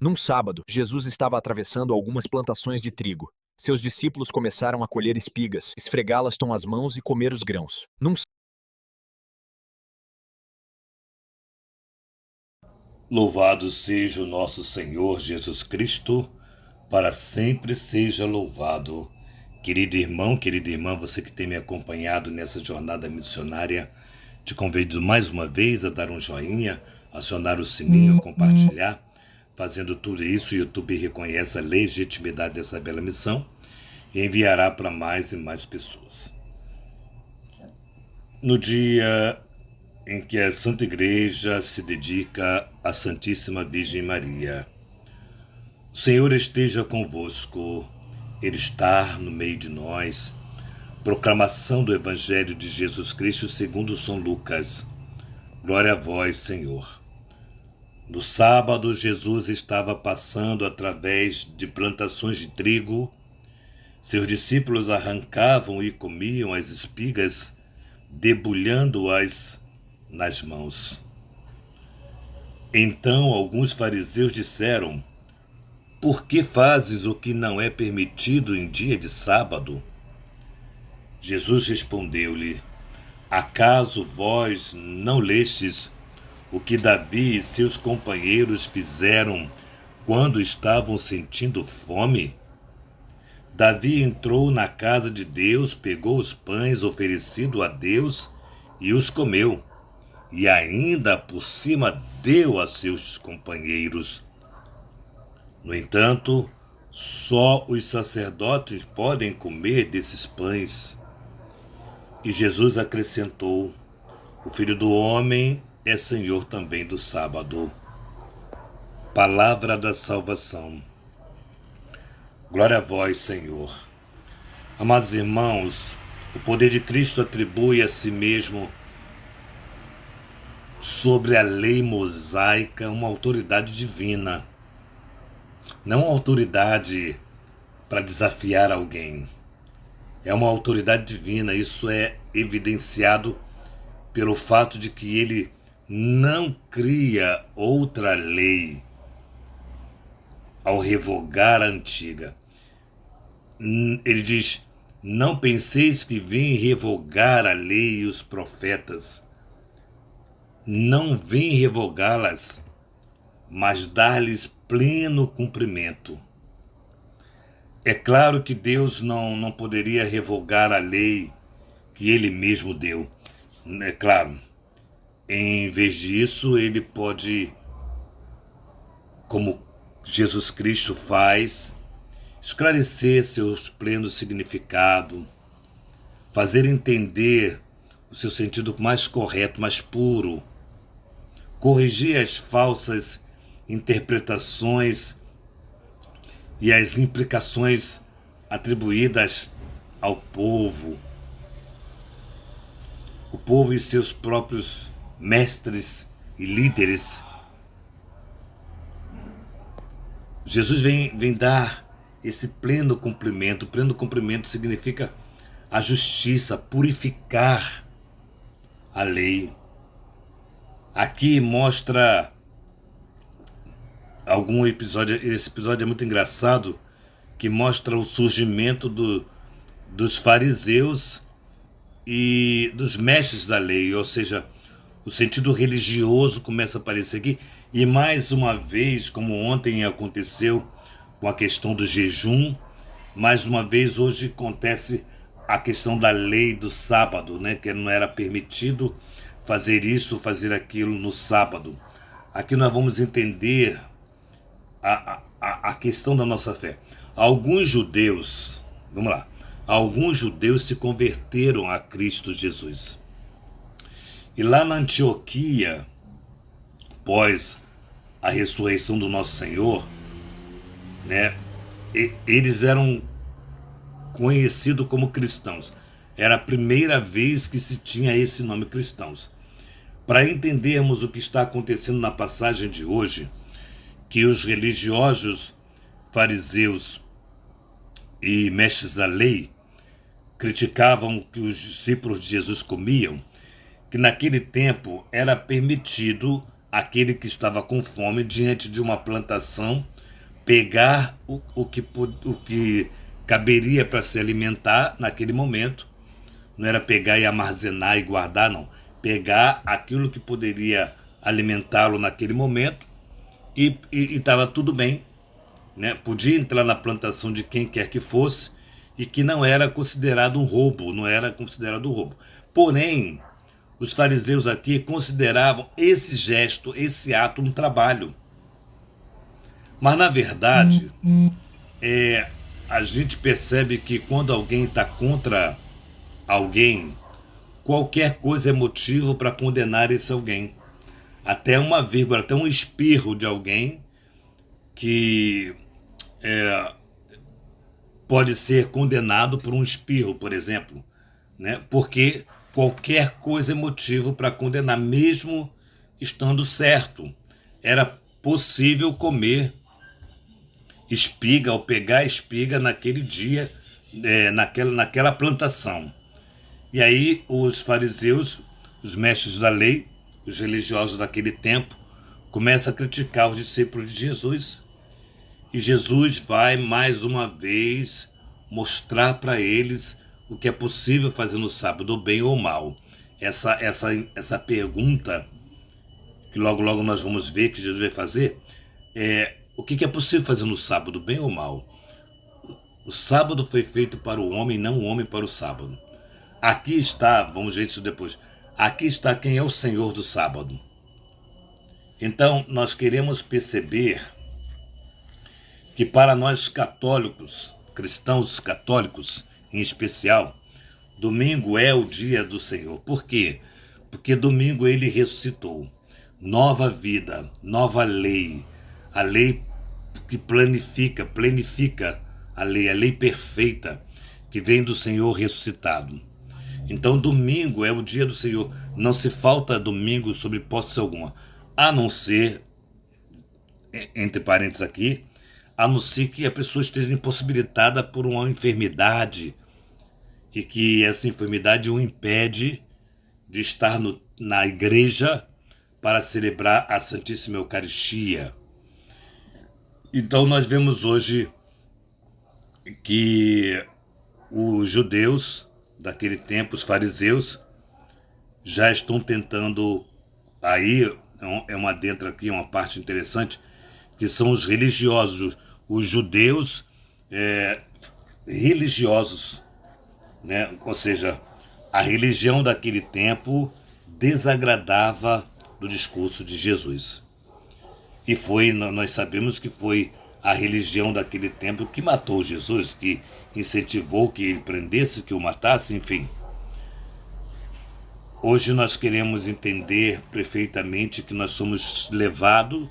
Num sábado, Jesus estava atravessando algumas plantações de trigo. Seus discípulos começaram a colher espigas, esfregá-las com as mãos e comer os grãos. Louvado seja o nosso Senhor Jesus Cristo, para sempre seja louvado. Querido irmão, querida irmã, você que tem me acompanhado nessa jornada missionária, te convido mais uma vez a dar um joinha, acionar o sininho, compartilhar. Fazendo tudo isso, o YouTube reconhece a legitimidade dessa bela missão e enviará para mais e mais pessoas. No dia em que a Santa Igreja se dedica à Santíssima Virgem Maria, o Senhor esteja convosco, Ele está no meio de nós. Proclamação do Evangelho de Jesus Cristo segundo São Lucas. Glória a vós, Senhor. No sábado, Jesus estava passando através de plantações de trigo. Seus discípulos arrancavam e comiam as espigas, debulhando-as nas mãos. Então alguns fariseus disseram: Por que fazes o que não é permitido em dia de sábado? Jesus respondeu-lhe: Acaso vós não lestes o que Davi e seus companheiros fizeram quando estavam sentindo fome? Davi entrou na casa de Deus, pegou os pães oferecidos a Deus e os comeu, e ainda por cima deu a seus companheiros. No entanto, só os sacerdotes podem comer desses pães. E Jesus acrescentou: O Filho do Homem é Senhor também do sábado. Palavra da salvação. Glória a vós, Senhor. Amados irmãos, o poder de Cristo atribui a si mesmo sobre a lei mosaica uma autoridade divina. Não uma autoridade para desafiar alguém. É uma autoridade divina. Isso é evidenciado pelo fato de que ele não cria outra lei ao revogar a antiga. Ele diz: Não penseis que vim revogar a lei e os profetas. Não vim revogá-las, mas dar-lhes pleno cumprimento. É claro que Deus não poderia revogar a lei que ele mesmo deu. É claro. Em vez disso, ele pode, como Jesus Cristo faz, esclarecer seu pleno significado, fazer entender o seu sentido mais correto, mais puro, corrigir as falsas interpretações e as implicações atribuídas ao povo. O povo e seus próprios mestres e líderes. Jesus vem dar esse pleno cumprimento. O pleno cumprimento significa a justiça, purificar a lei. Aqui mostra algum episódio, esse episódio é muito engraçado, que mostra o surgimento dos fariseus e dos mestres da lei, ou seja, o sentido religioso começa a aparecer aqui. E mais uma vez, como ontem aconteceu com a questão do jejum, mais uma vez hoje acontece a questão da lei do sábado, né? Que não era permitido fazer isso, fazer aquilo no sábado. Aqui nós vamos entender a questão da nossa fé. Alguns judeus, vamos lá, alguns judeus se converteram a Cristo Jesus. E lá na Antioquia, após a ressurreição do nosso Senhor, né, eles eram conhecidos como cristãos. Era a primeira vez que se tinha esse nome, cristãos. Para entendermos o que está acontecendo na passagem de hoje, que os religiosos fariseus e mestres da lei criticavam que os discípulos de Jesus comiam, que naquele tempo era permitido aquele que estava com fome diante de uma plantação, pegar o que caberia para se alimentar naquele momento. Não era pegar e armazenar e guardar, não. Pegar aquilo que poderia alimentá-lo naquele momento e estava tudo bem, né? Podia entrar na plantação de quem quer que fosse e que não era considerado um roubo, não era considerado um roubo. Porém, os fariseus aqui consideravam esse gesto, esse ato, um trabalho. Mas, na verdade, a gente percebe que quando alguém está contra alguém, qualquer coisa é motivo para condenar esse alguém. Até uma vírgula, até um espirro de alguém que pode ser condenado por um espirro, por exemplo, né? Porque qualquer coisa é motivo para condenar, mesmo estando certo. Era possível comer espiga ou pegar espiga naquele dia, naquela plantação. E aí os fariseus, os mestres da lei, os religiosos daquele tempo, começam a criticar os discípulos de Jesus. E Jesus vai mais uma vez mostrar para eles o que é possível fazer no sábado, bem ou mal. Essa pergunta, que logo logo nós vamos ver que Jesus vai fazer, o que é possível fazer no sábado, bem ou mal? O sábado foi feito para o homem, não o homem para o sábado. Aqui está, vamos ver isso depois, aqui está quem é o Senhor do sábado. Então, nós queremos perceber que para nós católicos, cristãos católicos em especial, domingo é o dia do Senhor. Por quê? Porque domingo ele ressuscitou. Nova vida, nova lei. A lei que planifica a lei perfeita que vem do Senhor ressuscitado. Então domingo é o dia do Senhor. Não se falta domingo sobre hipótese alguma. A não ser, entre parênteses aqui, a não ser que a pessoa esteja impossibilitada por uma enfermidade e que essa enfermidade o impede de estar na igreja para celebrar a Santíssima Eucaristia. Então nós vemos hoje que os judeus daquele tempo, os fariseus, já estão tentando, aí é uma dentro aqui, uma parte interessante, que são os religiosos, os judeus religiosos, né? Ou seja, a religião daquele tempo desagradava do discurso de Jesus. E nós sabemos que foi a religião daquele tempo que matou Jesus, que incentivou que ele prendesse, que o matasse, enfim. Hoje nós queremos entender perfeitamente que nós somos levados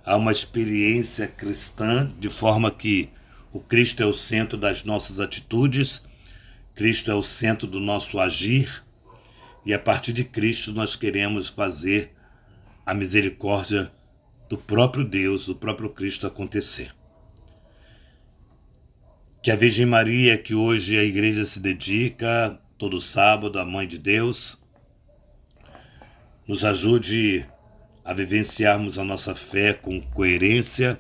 a uma experiência cristã, de forma que o Cristo é o centro das nossas atitudes, Cristo é o centro do nosso agir, e a partir de Cristo nós queremos fazer a misericórdia do próprio Deus, do próprio Cristo acontecer. Que a Virgem Maria, que hoje a igreja se dedica todo sábado à Mãe de Deus, nos ajude a vivenciarmos a nossa fé com coerência,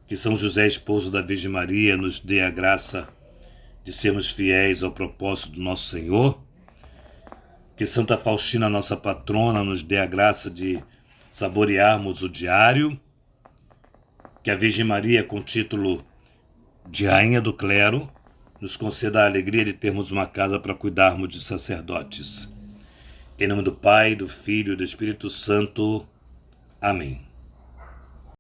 que São José, esposo da Virgem Maria, nos dê a graça de sermos fiéis ao propósito do nosso Senhor, que Santa Faustina, nossa patrona, nos dê a graça de saborearmos o diário, que a Virgem Maria, com título de Rainha do Clero, nos conceda a alegria de termos uma casa para cuidarmos de sacerdotes. Em nome do Pai, do Filho e do Espírito Santo. Amém.